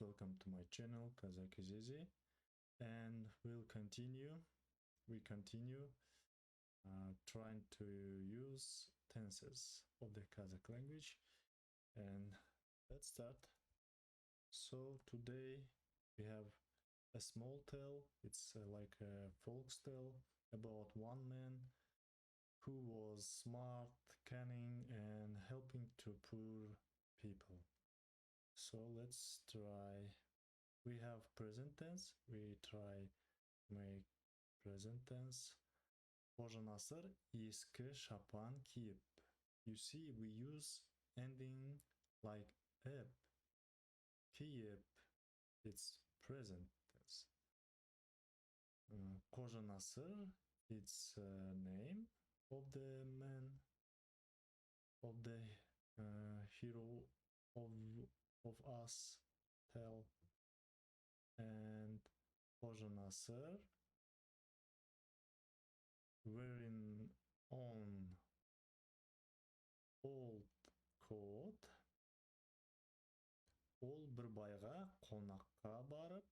welcome to my channel Kazakh is Easy, and we continue trying to use tenses of the Kazakh language, and let's start. So today we have a small tale. It's like a folk tale about one man who was smart, cunning, and helping to poor people. So let's try. We have present tense. We try make present tense. Қожа Насыр ескі шапан киіп. You see, we use ending like ep. Киіп. It's present tense. Қожа Насыр, it's a name of the man, of the hero of us tell. And Қожа Насыр wearing on old coat. Ол бір байға қонаққа барып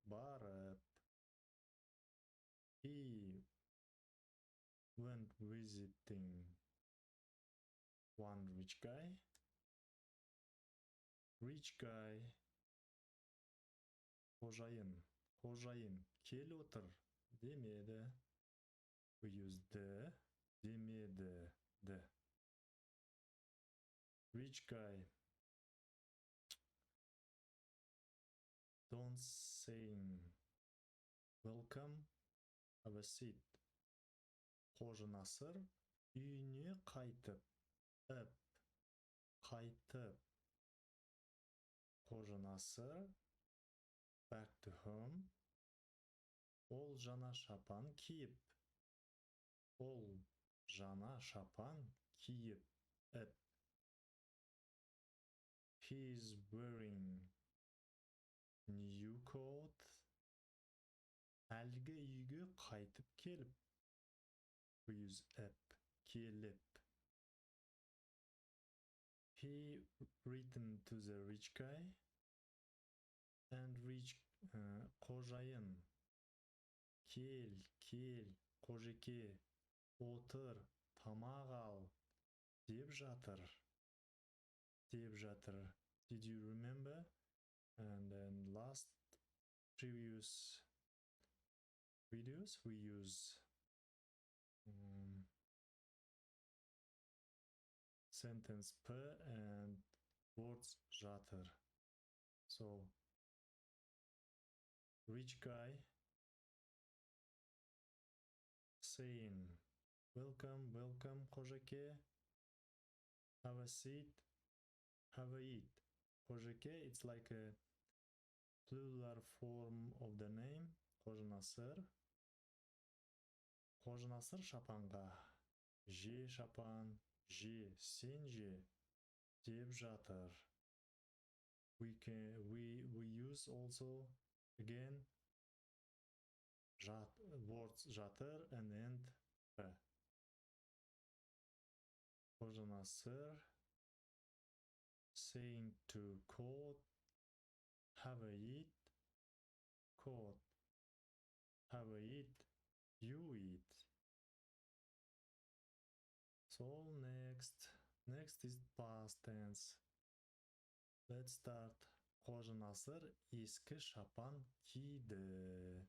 барып. He went visiting one rich guy. Rich guy. Қожайын кел отыр демеді. We use the демеді the. Rich guy don't saying welcome, have a seat. Қожа Насыр үйіне қайтып қайтып. Қожа Насыр back to home. Ол жаңа шапан киіп. Ол жаңа шапан киіп. He's wearing new coat. Әлгі үйге қайтып келіп. We use келіп. He written to the rich guy. And rich қожайын кел қожеке отыр тамақ ал деп жатыр. Did you remember? And then last previous videos we use sentence per and words жатыр. So rich guy saying welcome қожеке, have a seat, have a eat. Қожеке, it's like a plural form of the name. Қожа Насыр. Қожа Насыр шапанға же шапан, же сен же деп жатыр. We use also again words жатыр and end Қожа Насыр saying to court, have a eat, court, have a eat, you eat. So next is past tense. Let's start. Қожа Насыр ескі шапан киді.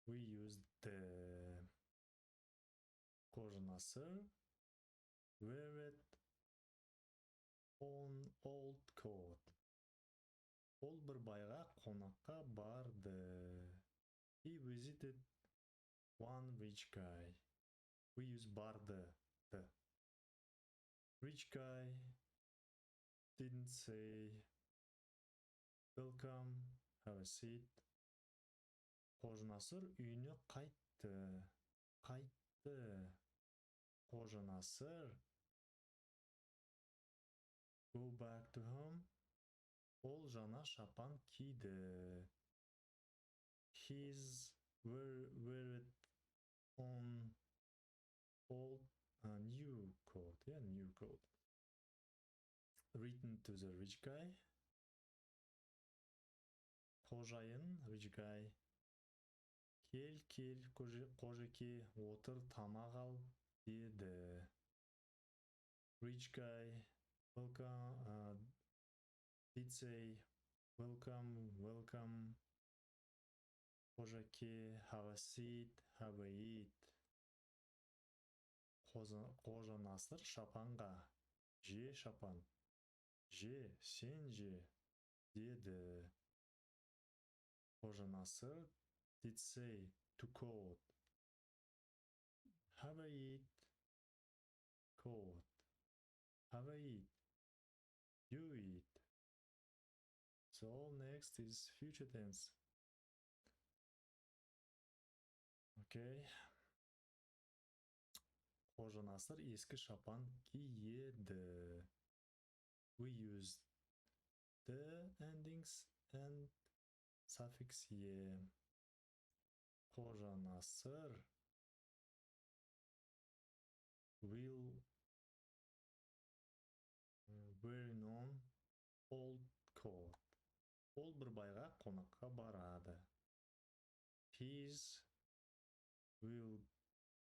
We use the. Қожа Насыр wear it on old coat. Ол бір байға қонаққа барды. He visited one rich guy. We use барды. The. Rich guy didn't say welcome, have a seat. Қожа Насыр үйіне қайтты. Қожа Насыр go back to home. Ол жаңа шапан киді. He's wear it on old new coat. Yeah, new coat. written to the rich guy. Қожайын, rich guy. Кел, қожеке, отыр, тамақ ал, деді. Rich guy, welcome, did say, welcome. Қожеке, have a seat, have a eat. Қожа Насыр шапанға, же шапан, же, сен же, деді. Қожа Насыр did say to quote, have a eat, quote, have a eat, you eat. So next is future tense. Okay. Қожа Насыр ескі шапан киеді. We use the endings and suffix е. Қожа Насыр will wearing on old coat. Ол бір байға қонаққа барады. His will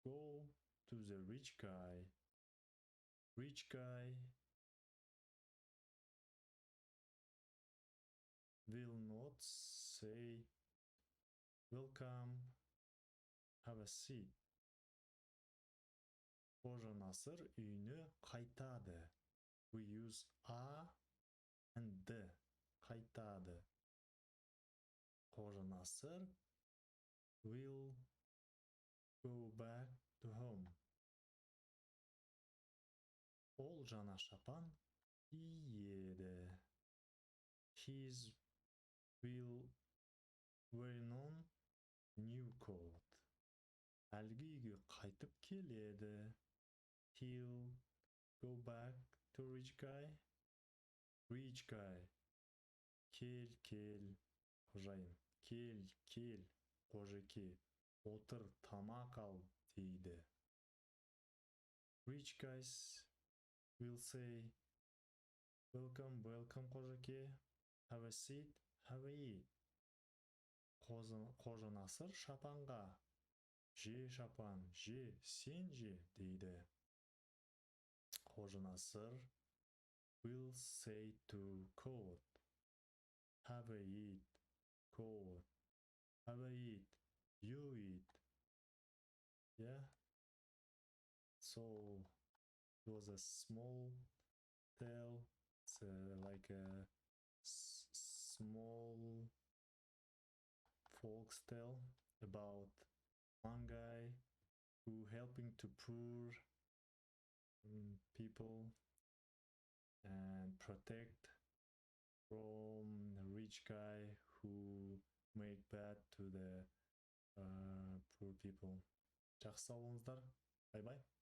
go to the rich guy. Rich guy will not say welcome, have a seat. Қожа Насыр үйіне қайтады. We use a and the. Қайтады. Қожа Насыр will go back to home. Ол жаңа шапан киеді. His will wearing on new coat. Әлгі үйге қайтып келеді. He'll go back to rich guy. Rich guy. Кел, қожайын. Кел, қожеке. Отыр, тамақ ал, дейді. Rich guys will say, welcome, қожеке. Have a seat, have a eat. Қожа Насыр шапанға. Же шапан, же, сен же, дейді. Қожа Насыр will say to coat, have a eat, coat, have a eat, you eat. Yeah. So it was a small tale. It's like a small folks tale about one guy who helping to poor people and protect from a rich guy who make bad to the poor people. Жақсы сау болыңыздар. Bye bye.